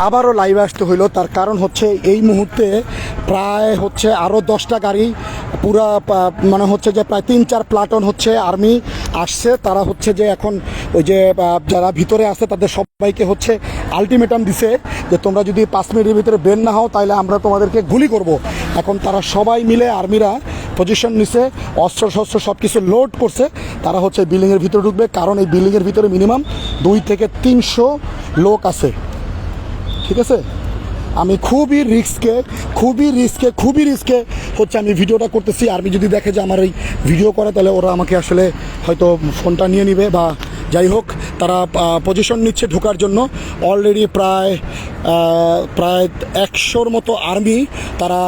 আবারও লাইভে আসতে হইলো, তার কারণ হচ্ছে এই মুহূর্তে প্রায় হচ্ছে আরও 10টা গাড়ি পুরা মানে হচ্ছে যে প্রায় 3-4 প্লাটন হচ্ছে আর্মি আসছে। তারা হচ্ছে যে এখন ওই যে যারা ভিতরে আছে তাদের সবাইকে হচ্ছে আলটিমেটাম দিছে যে তোমরা যদি 5 মিনিটের ভিতরে বের না হও তাহলে আমরা তোমাদেরকে গুলি করব। এখন তারা সবাই মিলে আর্মিরা পজিশন নিছে, অস্ত্র শস্ত্র সব কিছু লোড করছে, তারা হচ্ছে বিল্ডিংয়ের ভিতরে ঢুকবে। কারণ এই বিল্ডিংয়ের ভিতরে মিনিমাম 2 থেকে 300 লোক আছে, ঠিক আছে। আমি খুবই রিস্কে হচ্ছে আমি ভিডিওটা করতেছি। আর্মি যদি দেখে যে আমার এই ভিডিও করে তাহলে ওরা আমাকে আসলে হয়তো ফোনটা নিয়ে নিবে বা যাই হোক। তারা পজিশন নিচ্ছে ঢোকার জন্য। অলরেডি প্রায় 100-র মতো আর্মি, তারা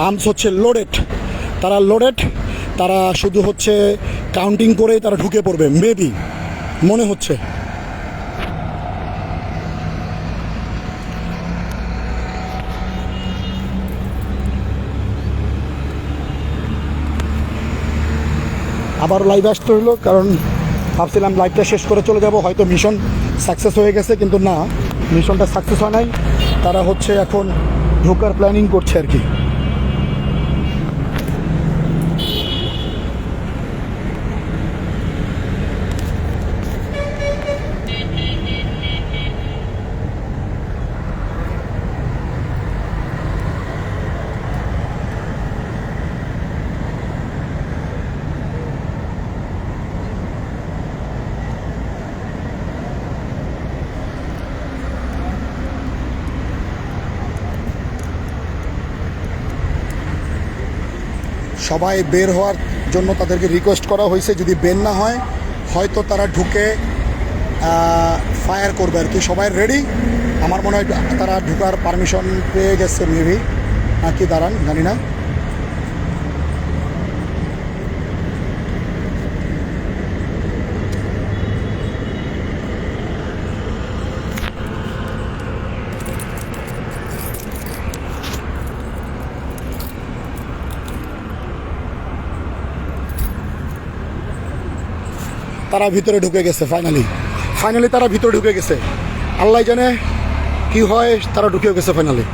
আর্মস হচ্ছে লোডেড, তারা শুধু হচ্ছে কাউন্টিং করেই তারা ঢুকে পড়বে মেবি, মনে হচ্ছে। আবার লাইভ আসতে হলো কারণ ভাবছিলাম লাইভটা শেষ করে চলে যাব, হয়তো মিশন সাকসেস হয়ে গেছে, কিন্তু না, মিশনটা সাকসেস হয় নাই। তারা হচ্ছে এখন ঢোকার প্ল্যানিং করছে আর কি। সবাই বের হওয়ার জন্য তাদেরকে রিকোয়েস্ট করা হয়েছে, যদি বের না হয় হয়তো তারা ঢুকে ফায়ার করবে আর কি। সবাই রেডি, আমার মনে হয় তারা ঢুকার পারমিশন পেয়ে গেছে মেবি, নাকি দাঁড়ান জানি না। তারা ভিতরে ঢুকে গেছে ফাইনালি তারা ভিতরে ঢুকে গেছে। আল্লাহ জানে কি হয়, তারা ঢুকে গেছে ফাইনালি।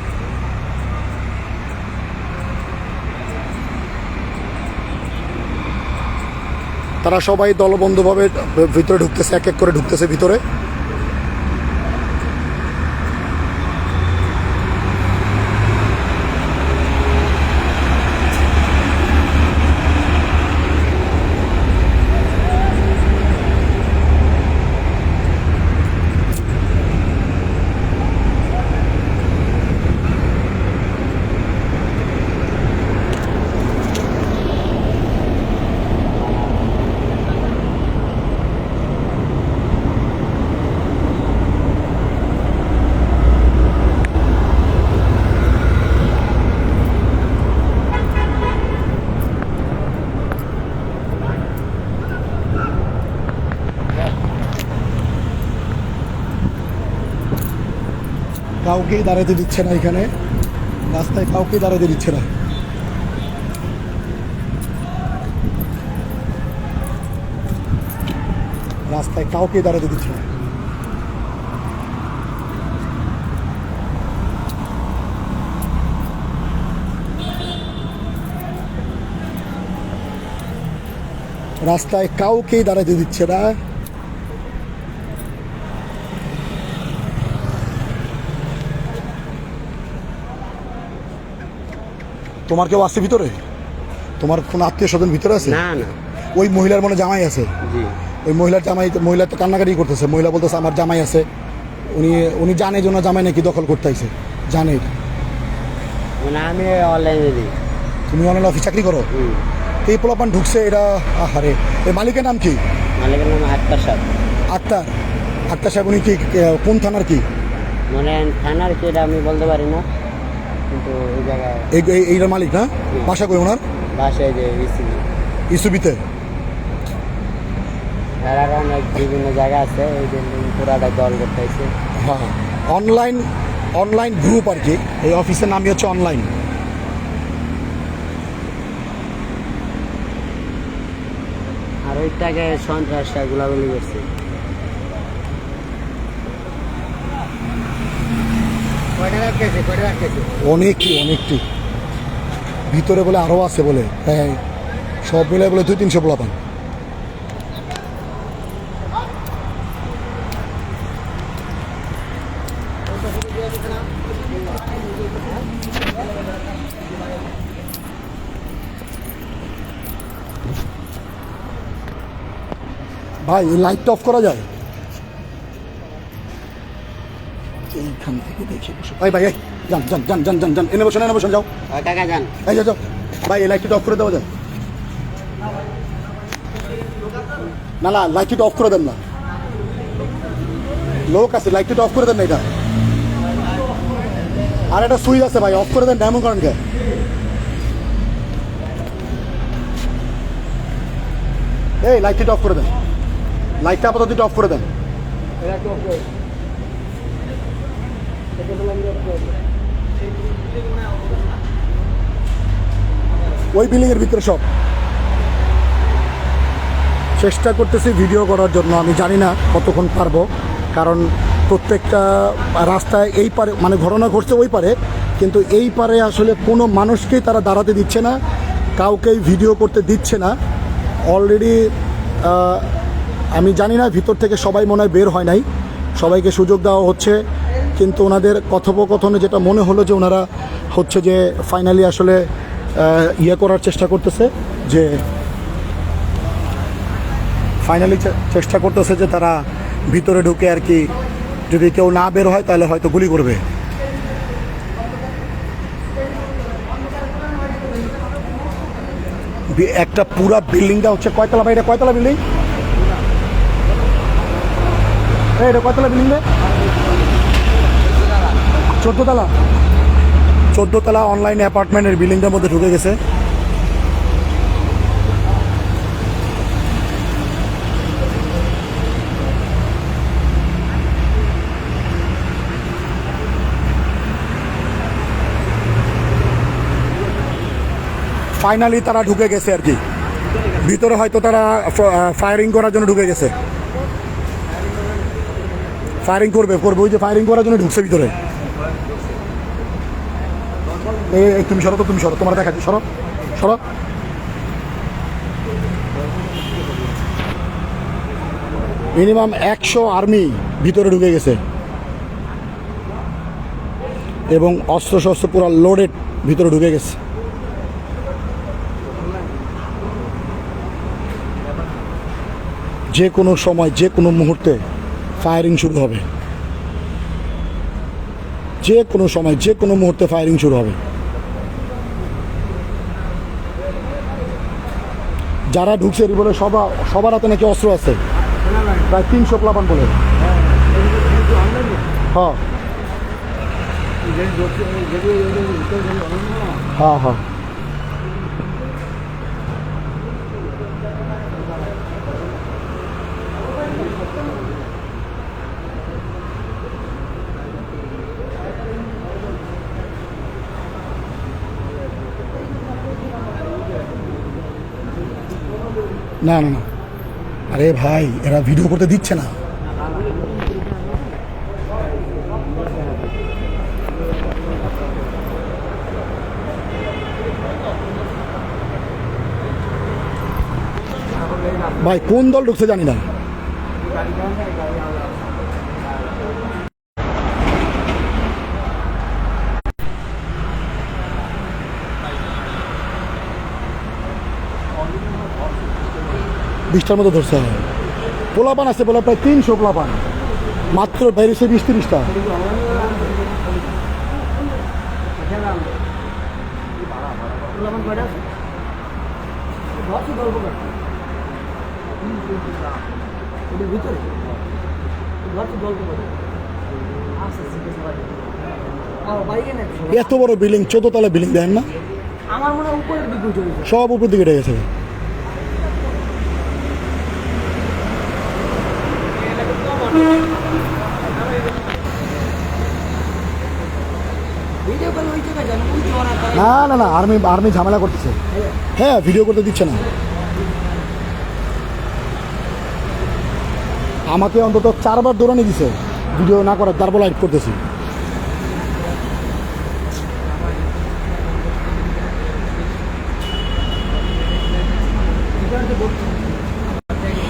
তারা সবাই দলবদ্ধভাবে ভিতরে ঢুকতেছে, এক এক করে ঢুকতেছে ভিতরে। কাউকেই দাঁড়াতে দিচ্ছে না, এখানে রাস্তায় কাউকেই দাঁড়াতে দিচ্ছে না। রাস্তায় কাউকেই দাঁড়াতে দিচ্ছে না। রাস্তায় কাউকেই দাঁড়াতে দিচ্ছে না। তোমার কেউ আছে ভিতরে? তোমার কোন আত্মীয় স্বজন ভিতরে আছে? না না, ওই মহিলার মনে জামাই আছে। ওই মহিলা তো কান্নাকাটি করতেছে। মহিলা বলতেছে আমার জামাই আছে। উনি জানে যে ওনার জামাই নাকি দখল করতে আইছে, জানে। মানে আমি অনলাইনে দিই। তুমি অনলাইন অফিস চাকরি করো? এই পোলাপান ঢুকছে, এটা আহারে। এই মালিকের নাম কি? মালিকের নাম আক্তার সাহেব। আক্তার সাহেব, উনি কি কোন থানার কি? মানে থানার কি এটা আমি বলতে পারি না, কিন্তু এই জায়গায় এইটার মালিক না? বাসা কই ওনার? বাসায় যে ইসুবিতে। অনেক বিভিন্ন জায়গা আছে, এই বিল্ডিং পুরাটা দল করতেছে। হ্যাঁ, অনলাইন গ্রুপ আর কি। এই অফিসের নামই হচ্ছে অনলাইন। আর ওইটাকে সন্ত্রাসটা গুলাগুলি করছে। অনেকটি ভিতরে বলে আরও আছে বলে, হ্যাঁ সব মিলে বলে 200-300 পোলাপান। ভাই এই লাইটটা অফ করা যায়? এইখান থেকে দেখে বসো ভাই, ভাই এই যান যান যান যান যান যান, এনে বসেন যাও। কাকা যান। এই যাও ভাই, এই লাইটটা অফ করে দেওয়া যায়? না না, লাইটটা অফ করে দেন না, লোক আছে, লাইটটা অফ করে দেন না। এটা আর একটা সুইচ আছে ভাই, অফ করে দেন, এমন করেন কে? এই লাইটটা অফ করে দেন, লাইটটা আপাতত অফ করে দেন। ওই বিল্ডিং এর ভিতরে সব চেষ্টা করতেছি ভিডিও করার জন্য, আমি জানি না কতক্ষণ পারবো, কারণ প্রত্যেকটা রাস্তায় এই পারে মানে ঘটনা ঘটছে ওই পারে, কিন্তু এই পারে আসলে কোনো মানুষকেই তারা দাঁড়াতে দিচ্ছে না, কাউকেই ভিডিও করতে দিচ্ছে না। অলরেডি আমি জানি না ভিতর থেকে সবাই মনে হয় বের হয় নাই, সবাইকে সুযোগ দেওয়া হচ্ছে, কিন্তু ওনাদের কথোপকথনে যেটা মনে হলো যে ওনারা হচ্ছে যে ফাইনালি আসলে ইয়ে করার চেষ্টা করতেছে, যে ফাইনালি চেষ্টা করতেছে যে তারা ভিতরে ঢুকে আর কি, যদি কেউ না বের হয় তাহলে হয়তো গুলি করবে। একটা পুরা বিল্ডিংটা হচ্ছে কয়তলা ভাই? এটা কয়তলা বিল্ডিং? এটা কয়তলা বিল্ডিং রে? 14 তলা। 14 তলা অনলাইন অ্যাপার্টমেন্টের বিল্ডিংটার মধ্যে ঢুকে গেছে। ফাইনালি তারা ঢুকে গেছে আর কি ভিতরে, হয়তো তারা ফায়ারিং করার জন্য ঢুকে গেছে, ফায়ারিং করবে ওই যে ফায়ারিং করার জন্য ঢুকছে ভিতরে। এই তুমি সরো তো, তুমি সরো, তোমার দেখাচ্ছি, সরো সরো। মিনিমাম 100 আর্মি ভিতরে ঢুকে গেছে এবং অস্ত্র শস্ত্র পুরো লোডেড ভিতরে ঢুকে গেছে। যে কোনো সময় যে কোনো মুহূর্তে ফায়ারিং শুরু হবে, যে কোনো সময় যে কোনো মুহূর্তে ফায়ারিং শুরু হবে। যারা ঢুকছে এর বলে সবার হাতে নাকি অস্ত্র আছে, প্রায় 300 প্লাবান বলে। হ্যাঁ হ্যাঁ হ্যাঁ, না না না, আরে ভাই এরা ভিডিও করতে দিচ্ছে না। ভাই কোন দল ঢুকছে জানি না। বিশটার মতো ধরছে, পোলাপান আছে বলে প্রায় 300 পোলাপান, মাত্র বেরিয়েছে 20-30টা। এত বড় বিল্ডিং, 14 তলা বিল্ডিং, দেখেন না? সব উপর দিকে উঠে গেছে। না না না, আর্মি ঝামেলা করতেছে। হ্যাঁ ভিডিও করতে দিচ্ছে না। আমাকে অন্তত 4বার দৌড়ানি দিছে ভিডিও না করার, তারপর লাইভ করতেছি।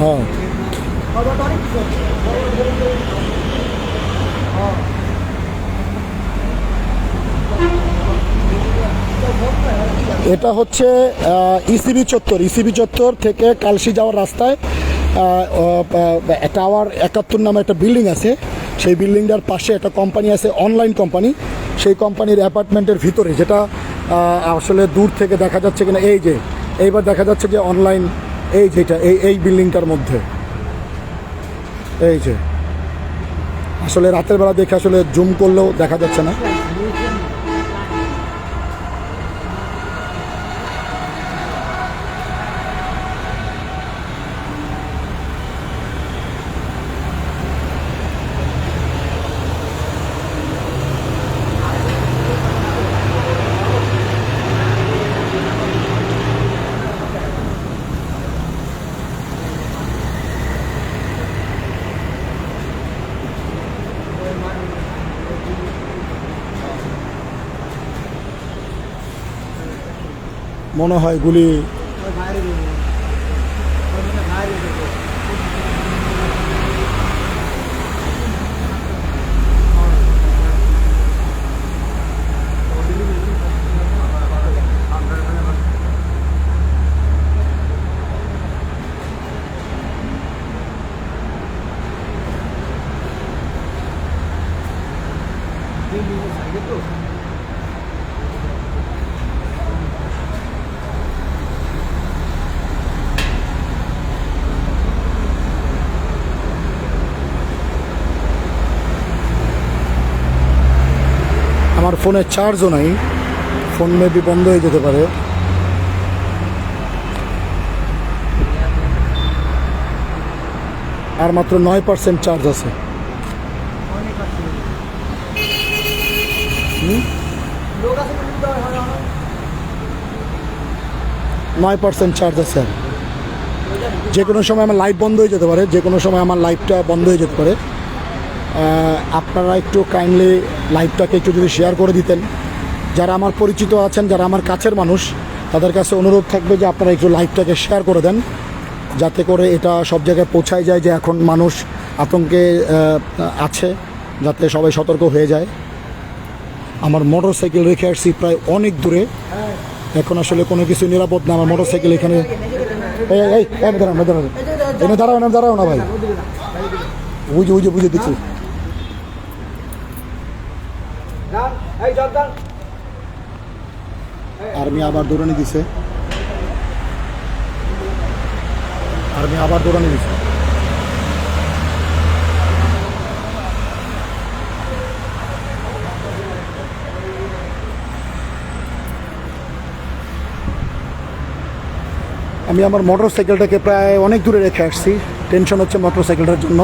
হ্যাঁ এটা হচ্ছে ইসিবি চত্বর থেকে কালশি যাওয়ার রাস্তায় টাওয়ার 71 নামে একটা বিল্ডিং আছে। সেই বিল্ডিংটার পাশে একটা কোম্পানি আছে, অনলাইন কোম্পানি। সেই কোম্পানির অ্যাপার্টমেন্টের ভিতরে, যেটা আসলে দূর থেকে দেখা যাচ্ছে কিনা, এই যে এইবার দেখা যাচ্ছে যে অনলাইন, এই যেটা এই বিল্ডিংটার মধ্যে, এই যে আসলে রাতের বেলা দেখে আসলে জুম করলেও দেখা যাচ্ছে না। মনে হয় গুলি আমার ফোনে চার্জও নাই, ফোন মেবি বন্ধ হয়ে যেতে পারে। আর মাত্র 9% চার্জ আছে। 9% চার্জ আছে। যে কোনো সময় আমার লাইট বন্ধ হয়ে যেতে পারে, যে কোনো সময় আমার লাইটটা বন্ধ হয়ে যেতে পারে। আপনারা একটু কাইন্ডলি লাইভটাকে একটু যদি শেয়ার করে দিতেন, যারা আমার পরিচিত আছেন, যারা আমার কাছের মানুষ, তাদের কাছে অনুরোধ থাকবে যে আপনারা একটু লাইভটাকে শেয়ার করে দেন, যাতে করে এটা সব জায়গায় পৌঁছায় যায় যে এখন মানুষ আতঙ্কে আছে, যাতে সবাই সতর্ক হয়ে যায়। আমার মোটর সাইকেল রেখে আসছি প্রায় অনেক দূরে, এখন আসলে কোনো কিছু নিরাপদ না। আমার মোটর সাইকেল এখানে দাঁড়াও না ভাই, বুঝে দিচ্ছি। আর্মি আবার দৌড়ানি দিছে, আমি আমার মোটর সাইকেলটাকে প্রায় অনেক দূরে রেখে আসছি। টেনশন হচ্ছে মোটর সাইকেলটার জন্য।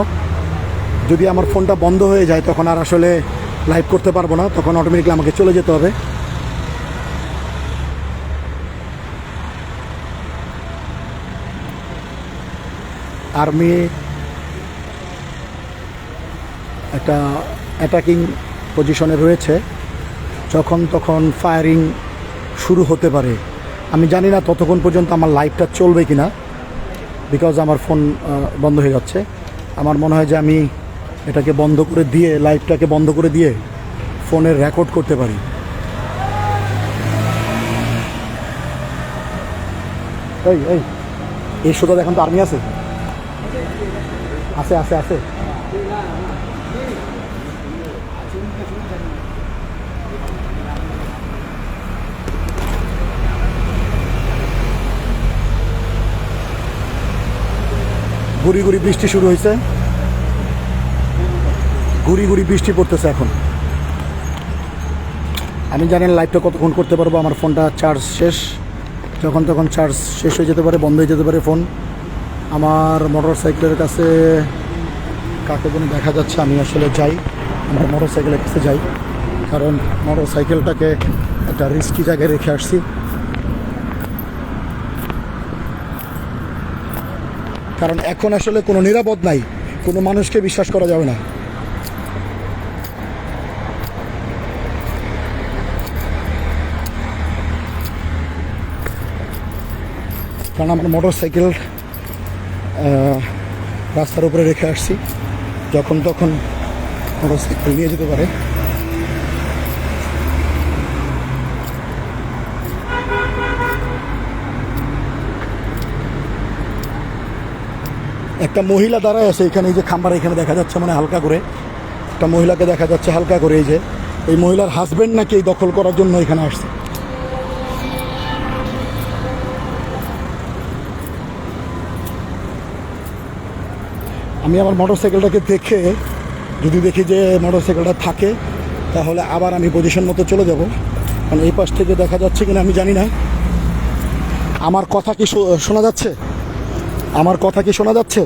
যদি আমার ফোনটা বন্ধ হয়ে যায় তখন আর আসলে লাইভ করতে পারবো না, তখন অটোমেটিকলি আমাকে চলে যেতে হবে। আর্মি একটা অ্যাটাকিং পজিশনে রয়েছে, যখন তখন ফায়ারিং শুরু হতে পারে। আমি জানি না ততক্ষণ পর্যন্ত আমার লাইভটা চলবে কি না, বিকজ আমার ফোন বন্ধ হয়ে যাচ্ছে। আমার মনে হয় যে আমি এটাকে বন্ধ করে দিয়ে, লাইভটাকে বন্ধ করে দিয়ে ফোনের রেকর্ড করতে পারি। এই সোজা দেখুন তো আর্মি আছে, আছে। গুড়ি গুড়ি বৃষ্টি শুরু হয়েছে, গুড়ি গুড়ি বৃষ্টি পড়তেছে এখন। আমি জানি না লাইভটা কতক্ষণ করতে পারবো। আমার ফোনটা চার্জ শেষ, যখন তখন চার্জ শেষ হয়ে যেতে পারে, বন্ধ হয়ে যেতে পারে ফোন। আমার মোটর সাইকেলের কাছে কাকে যেন দেখা যাচ্ছে, আমি আসলে যাই, আমার মোটর সাইকেলের কাছে যাই, কারণ মোটর সাইকেলটাকে একটা রিস্কি জায়গায় রেখে আসছি। কারণ এখন আসলে কোনো নিরাপদ নাই, কোনো মানুষকে বিশ্বাস করা যাবে না। কারণ আমার মোটর সাইকেল রাস্তার উপরে রেখে আসছি, যখন তখন মোটরসাইকেল নিয়ে যেতে পারে। একটা মহিলা দাঁড়ায় আছে এখানে, এই যে খাম্বার এখানে দেখা যাচ্ছে, মানে হালকা করে একটা মহিলাকে দেখা যাচ্ছে হালকা করে। এই যে এই মহিলার হাজবেন্ড নাকি এই দখল করার জন্য এখানে আসছে। আমি আমার মোটরসাইকেলটাকে দেখে যদি দেখি যে মোটরসাইকেলটা থাকে, তাহলে আবার আমি পজিশন মতো চলে যাব। কারণ এই পাশ থেকে দেখা যাচ্ছে কিনা আমি জানি না। আমার কথা কি শোনা যাচ্ছে? আমার কথা কি শোনা যাচ্ছে?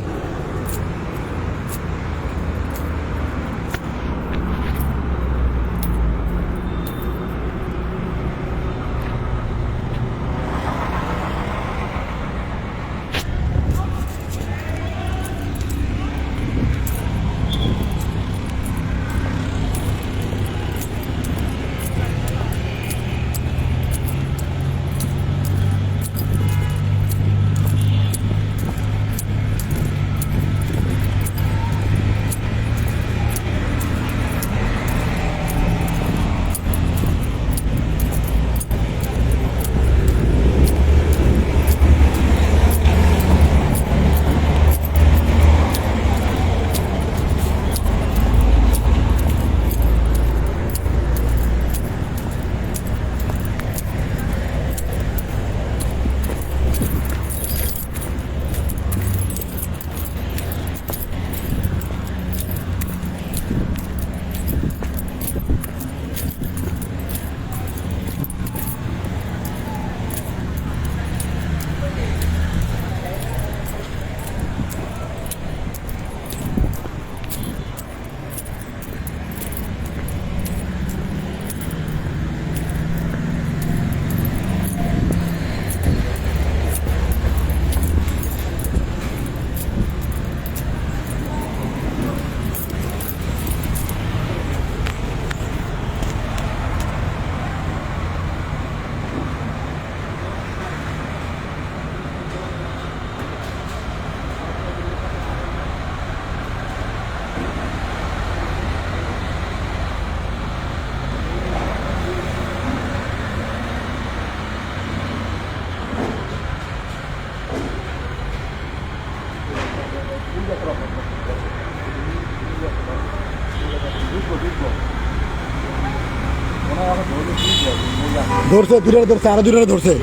ধরছে, দূরে ধরছে, আরো দূরে ধরছে।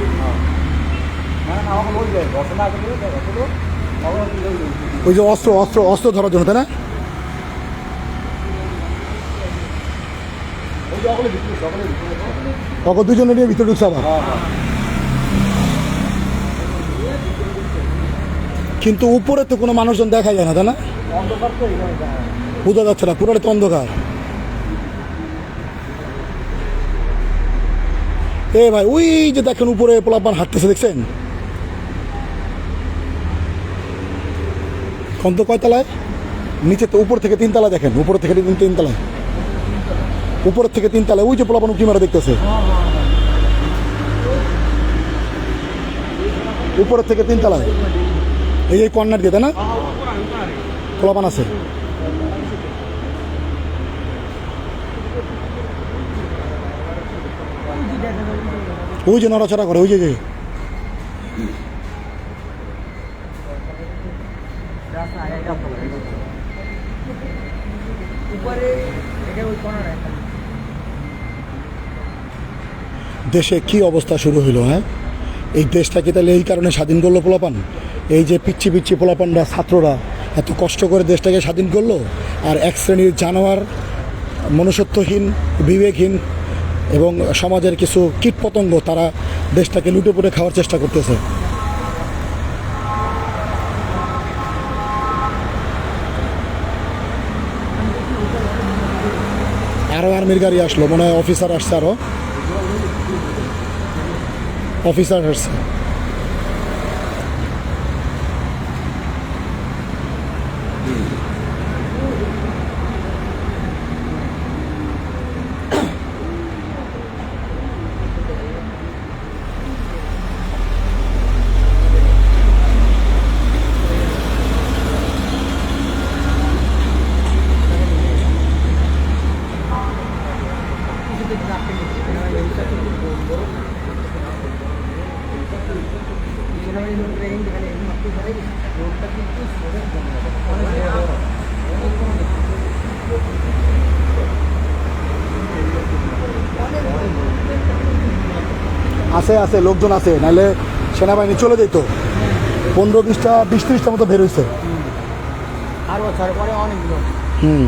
ওই যে অস্ত্র অস্ত্র অস্ত্র ধরার জন্য, তাই না? তখন দুজনে নিয়ে ভিতরে ঢুকছে আবার। কিন্তু উপরে তো কোনো মানুষজন দেখা যায় না, তাই না? বোঝা যাচ্ছে না, পুরোটা তো অন্ধকার। এ ভাই, ওই যে দেখেন উপরে পোলাপান হাঁটতেছে, দেখছেন? কোন তো কয়তলায়? নিচে তো উপর থেকে 3 তলা দেখেন, উপর থেকে 3 তলায়, উপরের থেকে 3 তলায় ওই যে পোলাপান উঁকি মারা দেখতেছে, উপরের থেকে 3 তলায়, এই কর্নার দিয়ে, তাই না? পোলাপান আছে। ওই যে নড়াচড়া করে, ওই যে দেশে কি অবস্থা শুরু হইলো। হ্যাঁ, এই দেশটাকে তাহলে এই কারণে স্বাধীন করলো পোলাপান? এই যে পিচ্ছি পিচ্ছি পোলাপানরা, ছাত্ররা এত কষ্ট করে দেশটাকে স্বাধীন করলো, আর এক শ্রেণীর জানোয়ার, মনুষ্যত্বহীন, বিবেকহীন এবং সমাজের কিছু কীটপতঙ্গ তারা দেশটাকে লুটে পুটে খাওয়ার চেষ্টা করতেছে। আরও আর্মির গাড়ি আসলো, মনে হয় অফিসার আসছে, আরও অফিসার আসছে। আছে আছে লোকজন আছে, নাহলে সেনাবাহিনী চলে যেত। 15-20টা 20-30টা মতো বের হয়েছে। আর বছর পরে অনেক লোক হুম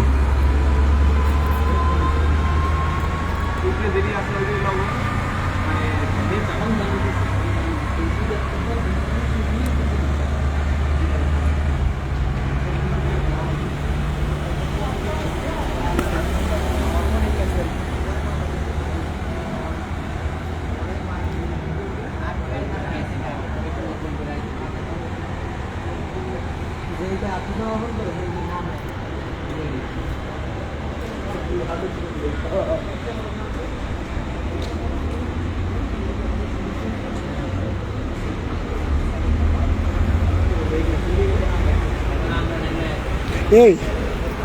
এই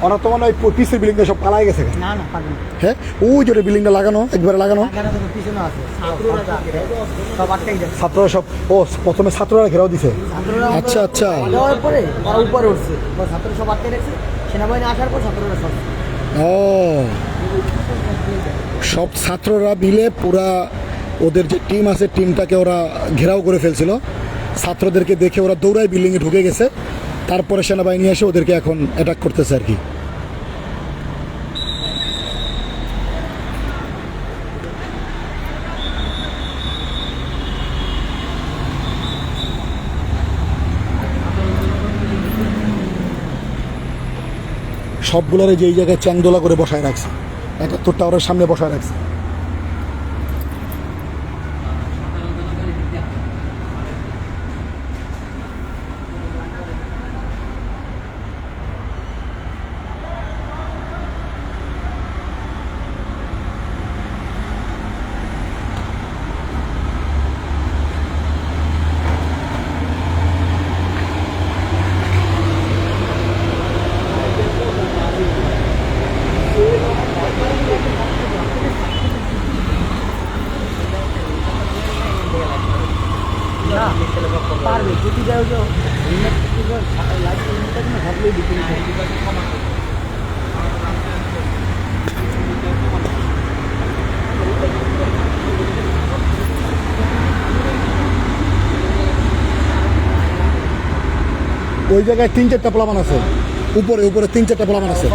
ওরা তো মানে ওই পিসের বিল্ডিংটা সব পালাই গেছে। না না পারবেন হ্যাঁ ওই যে বিল্ডিংটা লাগানো একবারে লাগানো, পিছনে আছে সব আটকাই যাচ্ছে। ছাত্ররা সব, ও প্রথমে ছাত্ররা ঘেরাও দিছে। আচ্ছা আচ্ছা দেওয়ার পরে ওরা উপরে উঠছে, ছাত্র সব আটকে রাখছে, সেনাবাহিনী আসার পর ছাত্ররা সব ও সব ছাত্ররা মিলে পুরা ওদের যে টিম আছে টিমটাকে ওরা ঘেরাও করে ফেলছিল। ছাত্রদেরকে দেখে ওরা দৌড়ায় বিল্ডিংয়ে ঢুকে গেছে, তারপরে সেনাবাহিনী এসে ওদেরকে এখন অ্যাটাক করতেছে আর কি। সবগুলোরে যেই জায়গায় চ্যাংদোলা করে বসায় রাখছে, 71 টাওয়ারের সামনে বসায় রাখছে। পারবে যদি দেয় ভাবলেই বিক্রি ওই জায়গায় 3-4টা প্লাবান আছে, উপরে উপরে 3-4টা প্লাবান আছে।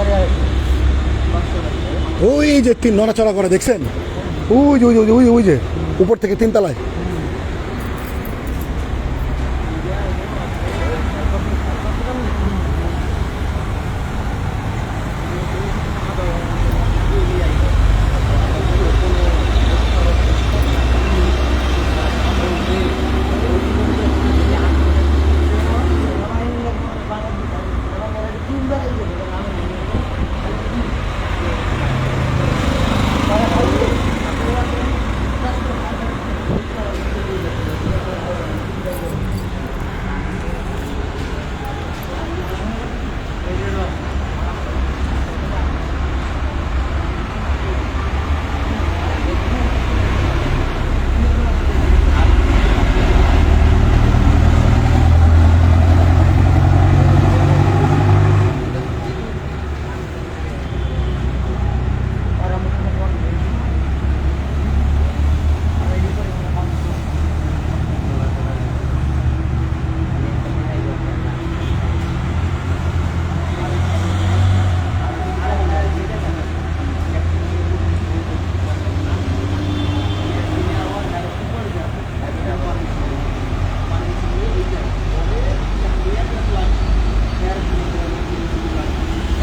ওই যে তিন নড়াচড়া করে দেখছেন, ওই যে ওই যে ওই ওই যে উপর থেকে 3 তলায়।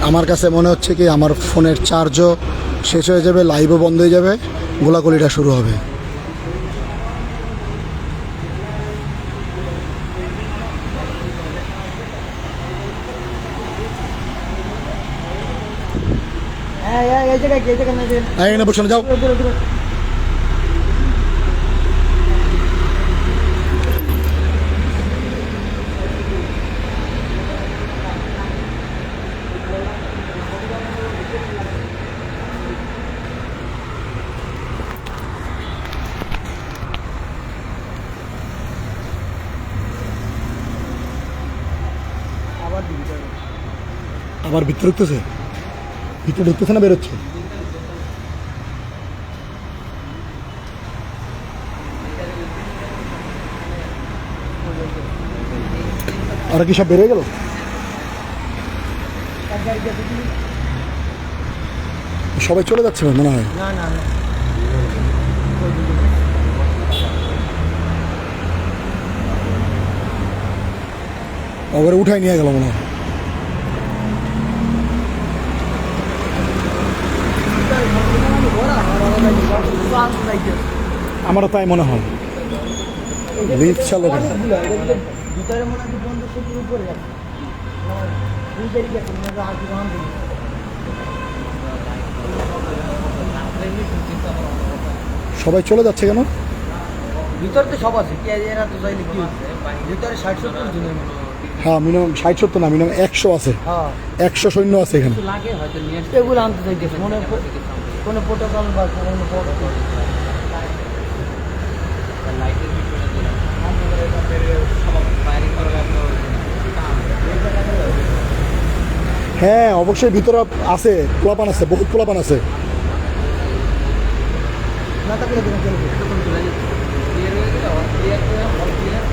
আমার কাছে মনে হচ্ছে কি আমার ফোনের চার্জও শেষ হয়ে যাবে, লাইভও বন্ধ হয়ে যাবে, গোলাগুলিটা শুরু হবে। এখানে বসে যাও। আবার ভিতরে ঢুকতেছে, ভিতরে ঢুকতেছে না বেরোচ্ছে? আর কি সব বেরিয়ে গেল? সবাই চলে যাচ্ছে মনে হয়। না না না আবার উঠাই নিয়ে গেল মনে হয়। আমারও তাই মনে হয়। লিফট চালু কেন? ভিতরে মনে হয় বন্ধ সেতুর উপরে যাচ্ছে সবাই চলে যাচ্ছে কেন? ভিতরে তো সব আছে এরা তো চাইলে কি ভিতরে 60-70 জনের মতো। হ্যাঁ মিনিমাম 60-70 না, মিনিমাম 100 আছে, হ্যাঁ 100 সৈন্য আছে এখানে। লাগে হয়তো নিয়ে এগুলো আনতে চাইতেছে মনে কোনো প্রোটোকল বা কোনো প্রোটোকল লাইটের ভিতরে দিলাম ফায়ারিং করা লাগলো। হ্যাঁ অবশ্যই ভিতরে আছে, পোলাপান আছে, বহুত পোলাপান আছে। না থাকলে তুমি চলবে তখন চলে যেতে ক্লিয়ার হয়ে গেল ক্লিয়ার করে অল ক্লিয়ার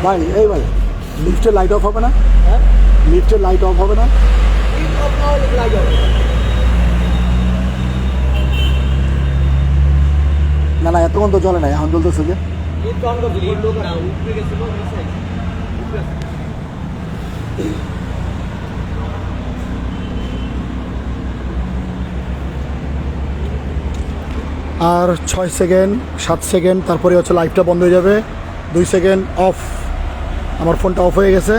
ভাই এই ভাই, লিফটের লাইট অফ হবে না? হ্যাঁ লিফটের লাইট অফ হবে না? না না, এতক্ষণ তো জ্বলে না, এখন জ্বলতেছে যে। আর 6 সেকেন্ড 7 সেকেন্ড তারপরে হচ্ছে লাইটটা বন্ধ হয়ে যাবে। 2 সেকেন্ড অফ, আমার ফোনটা অফ হয়ে গেছে।